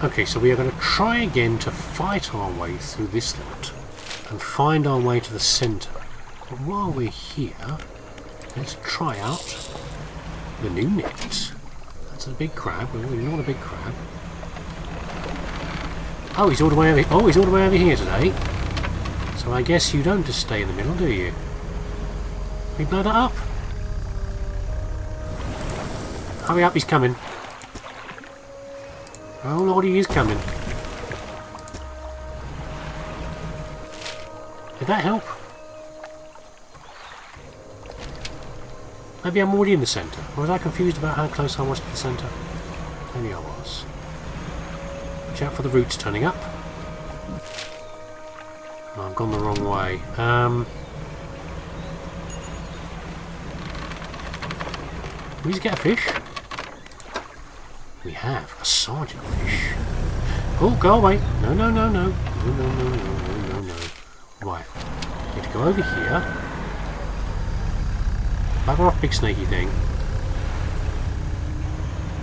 Okay, so we are going to try again to fight our way through this lot and find our way to the centre. But while we're here, let's try out the new net. That's a big crab. We really want a big crab. Oh, he's all the way over here. Oh, he's all the way over here today. So I guess you don't just stay in the middle, do you? We blow that up. Hurry up, he's coming. Oh lordy, he is coming. Did that help? Maybe I'm already in the centre. Or was I confused about how close I was to the centre? Maybe I was. Watch out for the roots turning up. Oh, I've gone the wrong way. Can we just get a fish? We have a sergeant fish. Oh, go away. No, no, no, no. No, no, no, no, no, no, no. Right. Need to go over here. Bugger off, big snaky thing.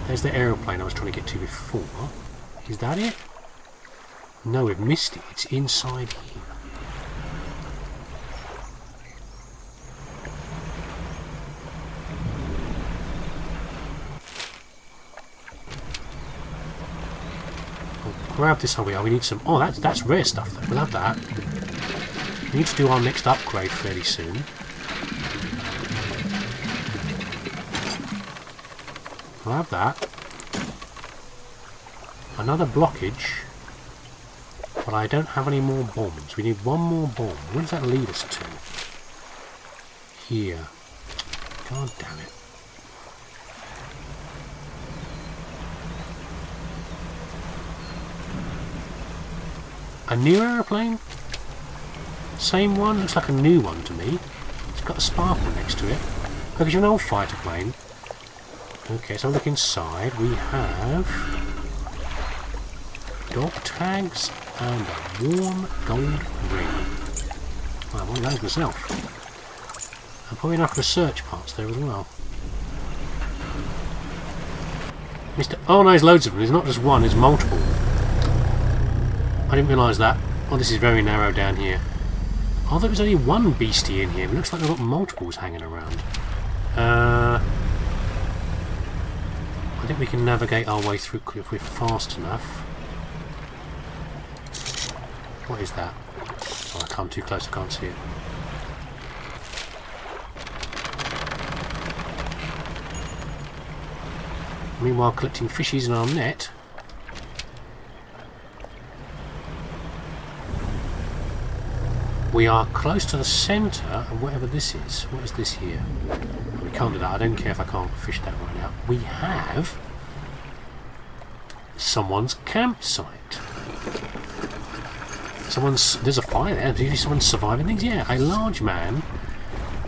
There's the aeroplane I was trying to get to before. Is that it? No, we've missed it. It's inside here. Grab this over here. We need some. Oh, that's rare stuff though. We'll have that. We need to do our next upgrade fairly soon. We'll have that. Another blockage. But I don't have any more bombs. We need one more bomb. Where does that lead us to? Here. God damn it. A new aeroplane? Same one? Looks like a new one to me. It's got a sparkle next to it. Look, it's an old fighter plane. Okay, so look inside. We have dog tags and a warm gold ring. Well, I want those myself. And probably enough research parts there as well. Oh no, there's loads of them. There's not just one, there's multiple. I didn't realise that. Oh, this is very narrow down here. Oh, there was only one beastie in here. It looks like they've got multiples hanging around. I think we can navigate our way through if we're fast enough. What is that? Oh, I come too close, I can't see it. Meanwhile, collecting fishies in our net. We are close to the centre of whatever this is. What is this here? We can't do that. I don't care if I can't fish that right now. We have someone's campsite. There's a fire there. Do you see someone surviving things? Yeah, a large man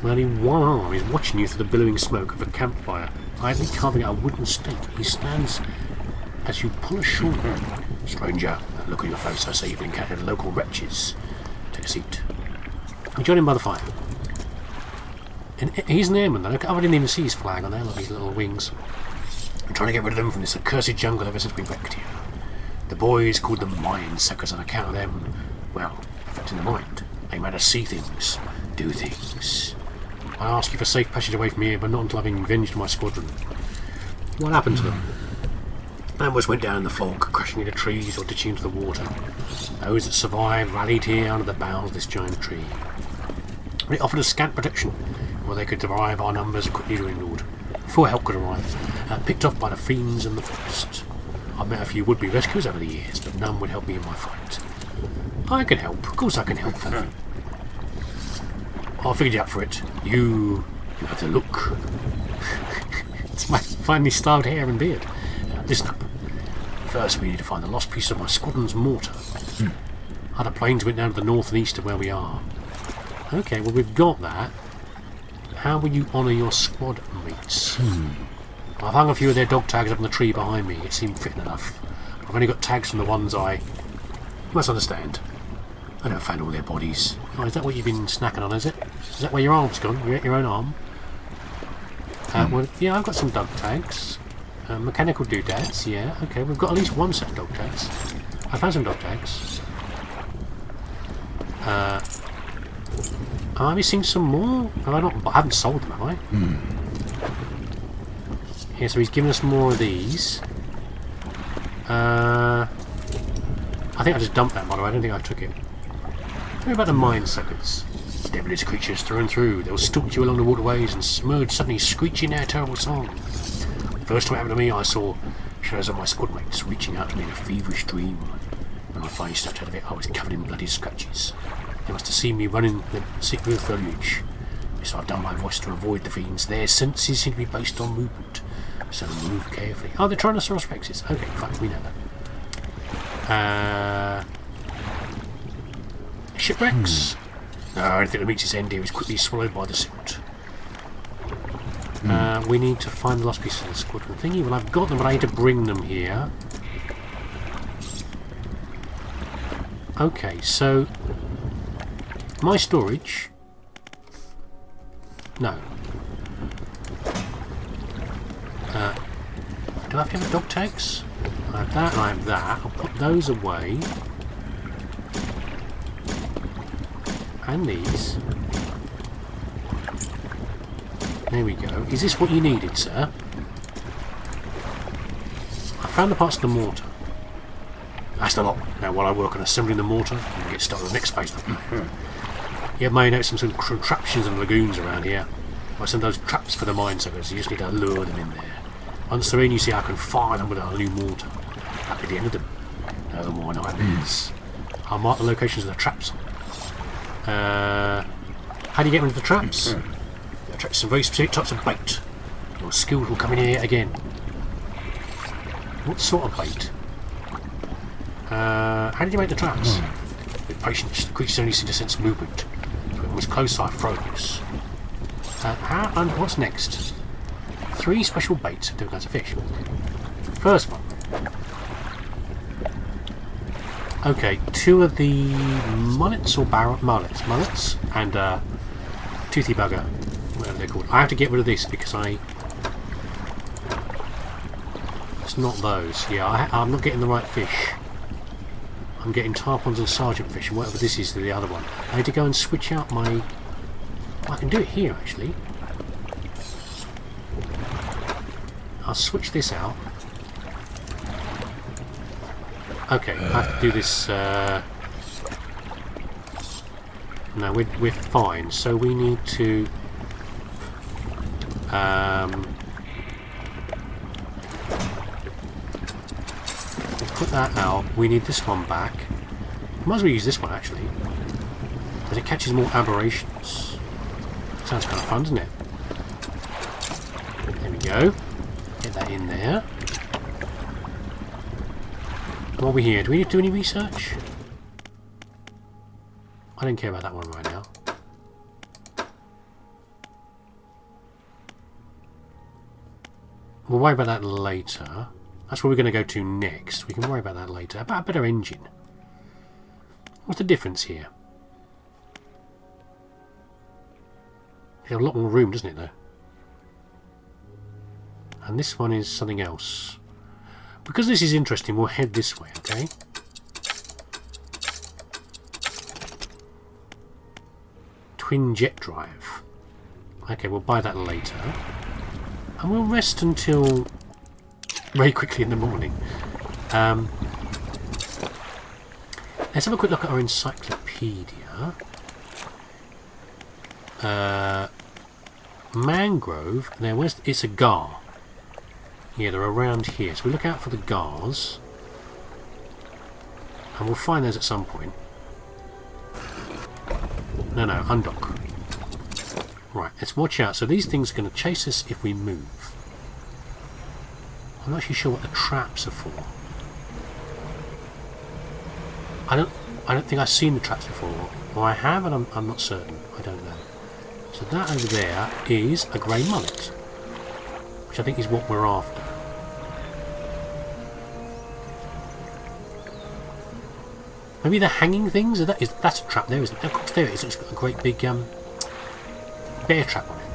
with only one arm is watching you through the billowing smoke of a campfire, idly carving out a wooden stake. He stands as you pull ashore. Stranger, that look on your face, I say you've encountered local wretches. Take a seat. We join him by the fire. And he's an airman though. Look, I didn't even see his flag on there. Look, these little wings. I'm trying to get rid of them from this accursed jungle ever since we wrecked here. The boys called them mind suckers on account of them, well, affecting the mind. They made us see things, do things. I ask you for safe passage away from here, but not until I've avenged my squadron. What happened to them? Members went down in the fog, crashing into trees or ditching into the water. Those that survived rallied here under the boughs of this giant tree. It offered us scant protection, where they could derive our numbers and quickly dwindled. Before help could arrive, picked off by the fiends in the forest. I've met a few would-be rescuers over the years, but none would help me in my fight. I can help, of course I can help, fella. I'll figure you up for it. You have to look. It's my finely styled hair and beard. Listen up. First we need to find the lost piece of my squadron's mortar. Other planes went down to the north and east of where we are. Okay, well we've got that. How will you honour your squad mates? I've hung a few of their dog tags up on the tree behind me. It seemed fitting enough. I've only got tags from the ones You must understand. I never found all their bodies. Oh, is that what you've been snacking on, is it? Is that where your arm's gone? You ate your own arm? Well, yeah, I've got some dog tags. Mechanical doodads, yeah. Okay, we've got at least one set of dog tags. I found some dog tags. Am I missing some more? Have I not? I haven't sold them, have I? Yeah, so he's given us more of these. I think I just dumped that model. I don't think I took it. What about the mine suckers? Devilish creatures through and through. They'll stalk you along the waterways and emerge suddenly screeching their terrible song. The first time it happened to me, I saw shadows of my squad mates reaching out to me in a feverish dream. When I finally stepped out of it, I was covered in bloody scratches. They must have seen me running the secret foliage. So I've done my voice to avoid the fiends. Their senses seem to be based on movement, so move carefully. Oh, they're Tyrannosaurus Rexes. Okay, fine, we know that. Shipwrecks? No, anything that meets its end here is quickly swallowed by the silt. We need to find the lost pieces of the squadron thingy. Well, I've got them, but I need to bring them here. Okay, so my storage. No. Do I have to have dog tags? I have that and I have that. I'll put those away. And these. There we go. Is this what you needed, sir? I found the parts of the mortar. That's the lot. Now, while I work on assembling the mortar, I'm get started on the next phase. You may notice some sort of contraptions and lagoons around here. Or some of those traps for the mine suckers. You just need to lure them in there. Once they're in, you see I can fire them with a new mortar. That'll be the end of them. No more nightmares. I'll mark the locations of the traps. How do you get rid of the traps? You attract some very specific types of bait. Your skills will come in here again. What sort of bait? How did you make the traps? With patience, the creatures only seem to sense movement. So when it was close, I froze. And what's next? 3 special baits of different kinds of fish. First one. Okay, 2 of the mullets or mullets and toothy bugger, whatever they're called. I have to get rid of this because it's not those. Yeah, I'm not getting the right fish. I'm getting tarpons and sergeant fish and whatever this is to the other one. I need to go and switch out my... I can do it here actually. I'll switch this out. Okay, I have to do this... No, we're fine. So we need to... put that out. We need this one back. Might as well use this one actually, because it catches more aberrations. Sounds kind of fun, doesn't it? There we go. Get that in there. While we're here, do we need to do any research? I don't care about that one right now. We'll worry about that later. That's where we're going to go to next. We can worry about that later. About a better engine. What's the difference here? It has a lot more room, doesn't it, though? And this one is something else. Because this is interesting, we'll head this way, okay? Twin jet drive. Okay, we'll buy that later. And we'll rest until... very quickly in the morning. Let's have a quick look at our encyclopedia. Mangrove. Now, where's it's a gar? Yeah, they're around here. So we look out for the gars, and we'll find those at some point. No, undock. Right, let's watch out. So these things are going to chase us if we move. I'm not actually sure what the traps are for. I don't think I've seen the traps before. Or I have, and I'm not certain. I don't know. So that over there is a grey mullet, which I think is what we're after. Maybe the hanging things? That's a trap there, isn't it? Of course there it is. It's got a great big bear trap on it.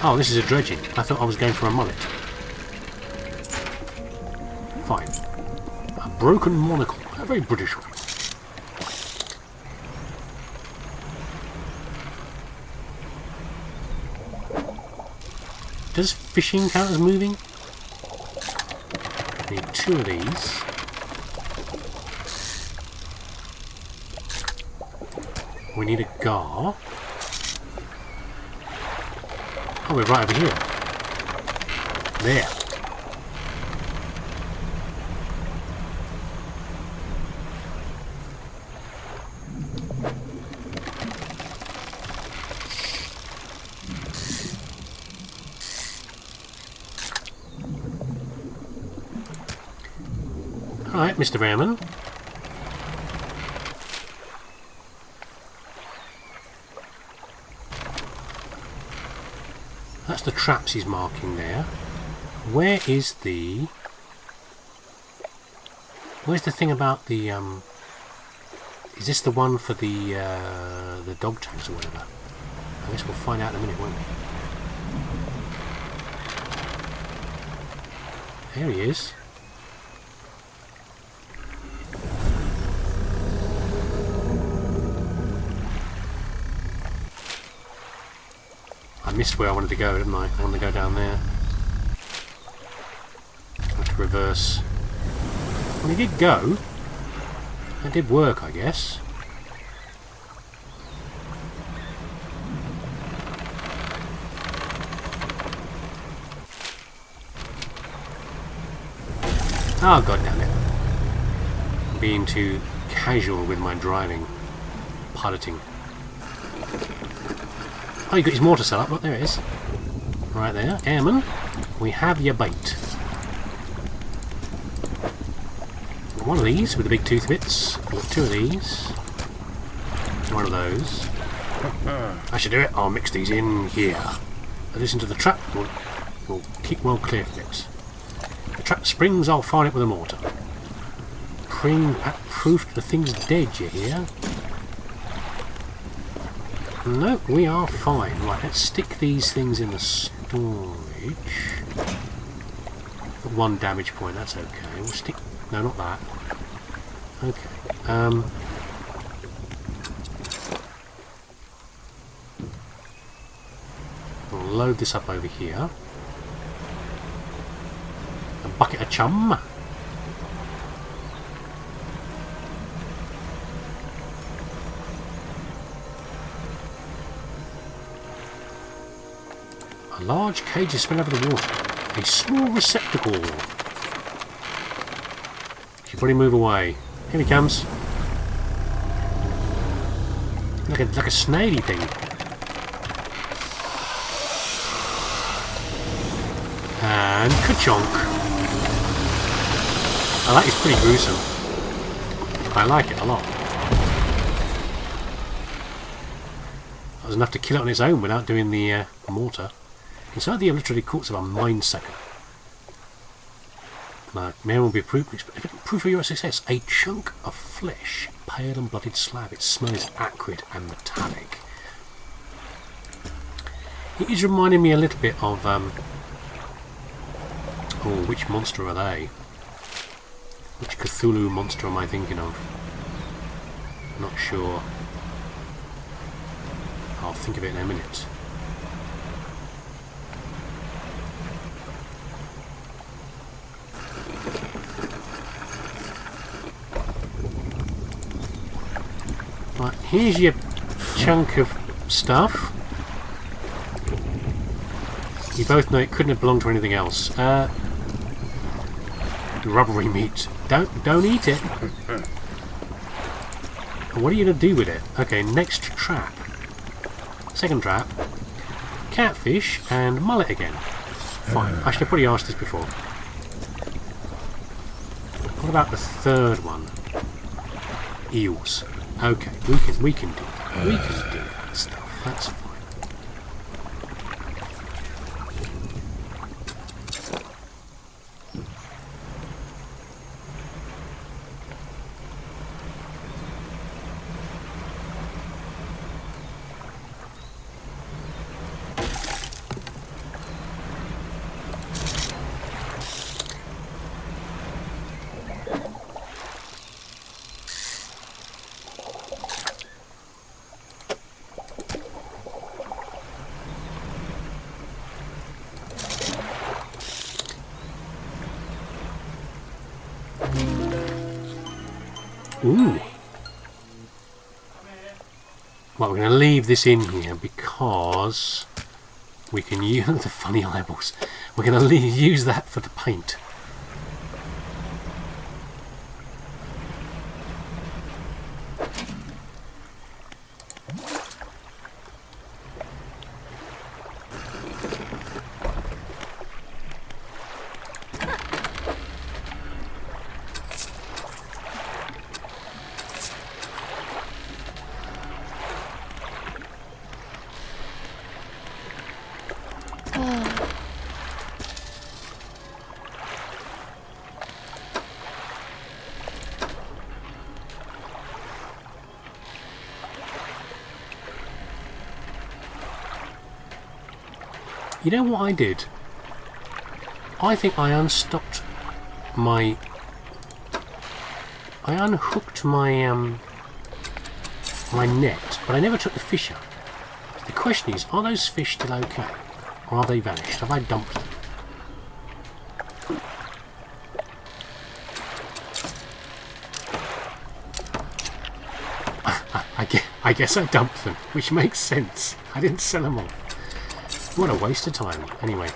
Oh, this is a dredging. I thought I was going for a mullet. Fine. A broken monocle. A very British one. Does fishing count as moving? I need 2 of these. We need a gar. Oh, we're right over here. There. Alright, Mr. Behrman. That's the traps he's marking there. Where is the... Where's the thing about the... Is this the one for the dog tags or whatever? I guess we'll find out in a minute, won't we? There he is. I missed where I wanted to go, didn't I? I wanted to go down there. I have to reverse. Well, he did go. It did work, I guess. Oh, god damn it. I'm being too casual with my driving. Piloting. Oh, you got his mortar set up. Look, there it is. Right there. Airman, we have your bait. One of these with the big tooth bits. We've got 2 of these. One of those. I should do it. I'll mix these in here. Listen to the trap. We'll keep well clear of it. The trap springs, I'll fire it with a mortar. Proof the thing's dead, you hear? No, we are fine. Right, let's stick these things in the storage. 1 damage point, that's okay. We'll stick... No, not that. Okay. We'll load this up over here. A bucket of chum. A large cage is spread over the water. A small receptacle. Should probably move away. Here he comes. Like a snaily thing. And ka-chonk. Oh, that is pretty gruesome. I like it a lot. That was enough to kill it on its own without doing the mortar. Inside the obliterated corpse of a mine sucker. Now, man will be proof of your success. A chunk of flesh, pale and blooded slab. Its smell is acrid and metallic. It is reminding me a little bit of oh, which monster are they? Which Cthulhu monster am I thinking of? Not sure. I'll think of it in a minute. Right, here's your chunk of stuff. You both know it couldn't have belonged to anything else. Rubbery meat. Don't eat it. What are you going to do with it? Okay, next trap. Second trap. Catfish and mullet again. Fine. I should have probably asked this before. What about the third one? Eels. Okay, we can do that. We can do that stuff. That's fine. Ooh. Well, we're going to leave this in here because we can use the funny eyeballs. We're going to use that for the paint. You know what I did? I think I unhooked my my net, but I never took the fish out. The question is, are those fish still okay? Or have they vanished? Have I dumped them? I guess I dumped them, which makes sense. I didn't sell them off. What a waste of time. Anyway.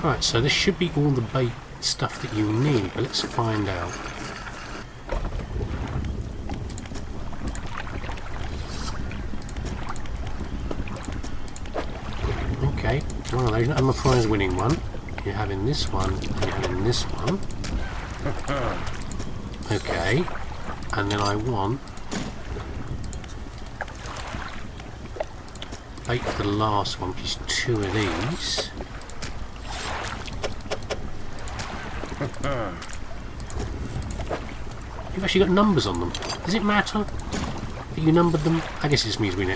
Right, so this should be all the bait stuff that you need, but let's find out. Okay, well, they're not having a prize winning one. You're having this one, and you're having this one. Okay, and then I want bait for the last one, which is 2 of these. You've actually got numbers on them. Does it matter that you numbered them? I guess it just means we know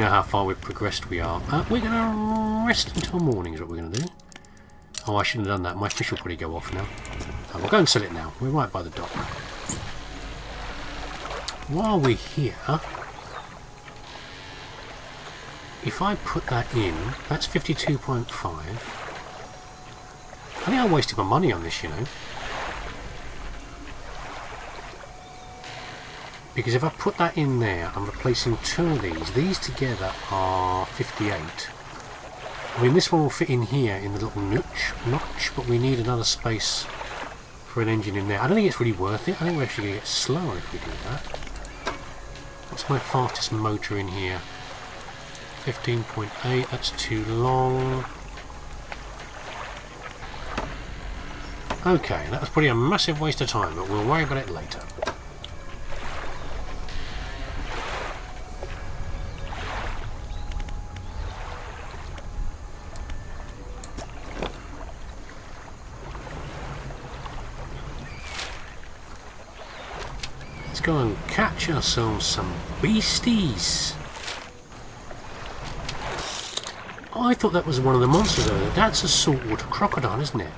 how far we've progressed we are. We're going to rest until morning is what we're going to do. Oh, I shouldn't have done that. My fish will probably go off now. Oh, we'll go and sell it now. We're right by the dock. While we're here, if I put that in, that's 52.5. I think I wasted my money on this, you know. Because if I put that in there, I'm replacing two of these. These together are 58. I mean, this one will fit in here in the little notch, but we need another space for an engine in there. I don't think it's really worth it. I think we're actually going to get slower if we do that. What's my fastest motor in here? 15.8, that's too long. Okay, that was probably a massive waste of time, but we'll worry about it later. Let's go and catch ourselves some beasties. I thought that was one of the monsters over there. That's a saltwater crocodile, isn't it?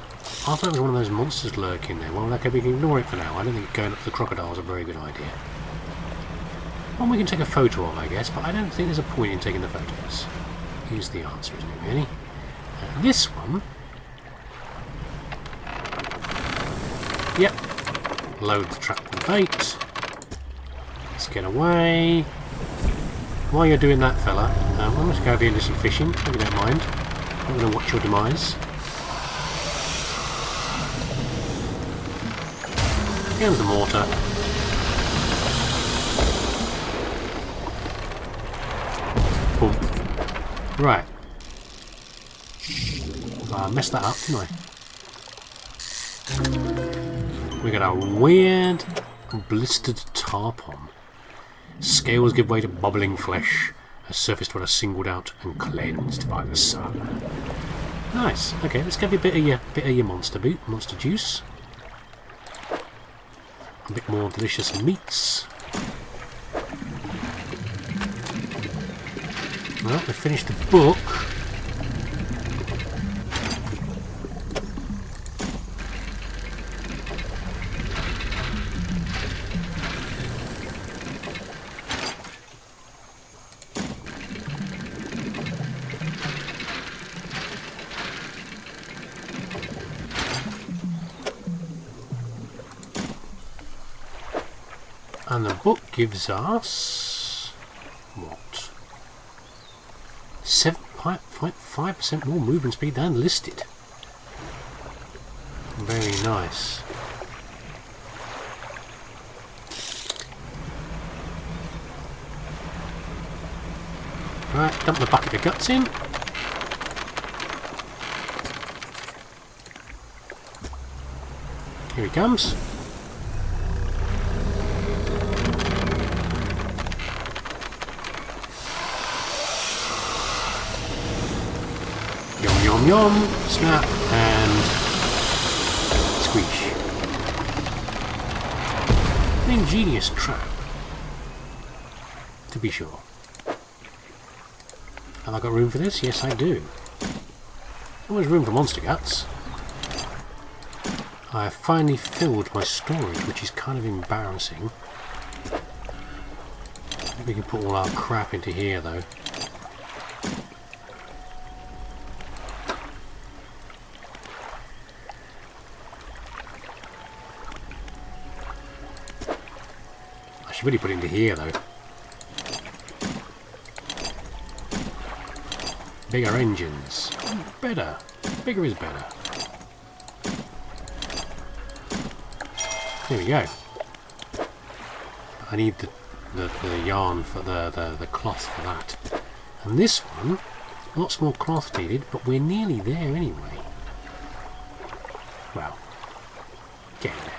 I thought it was one of those monsters lurking there. Well, okay, we can ignore it for now. I don't think going up to the crocodile is a very good idea. One we can take a photo of, I guess, but I don't think there's a point in taking the photos. Here's the answer, isn't it, really? This one... Yep. Load the trap with bait. Let's get away. While you're doing that, fella, I'm going to go over here and do some fishing, if you don't mind. I'm going to watch your demise. Here's the mortar. Boom. Right. I messed that up, didn't I? We got a weird blistered tarpon. Scales give way to bubbling flesh, a surface water singled out and cleansed by the sun. Nice. Okay, let's give you a bit of your monster juice. A bit more delicious meats. Well, we finished the book. And the book gives us what? 7.5% more movement speed than listed. Very nice. Right, dump the bucket of guts in. Here he comes. Yum yum, snap, and squeeze. An ingenious trap, to be sure. Have I got room for this? Yes, I do. Always room for monster guts. I have finally filled my storage, which is kind of embarrassing. We can put all our crap into here, though. I should really put it into here, though. Bigger engines. Better. Bigger is better. There we go. I need the yarn for the cloth for that. And this one, lots more cloth needed, but we're nearly there anyway. Well, getting there.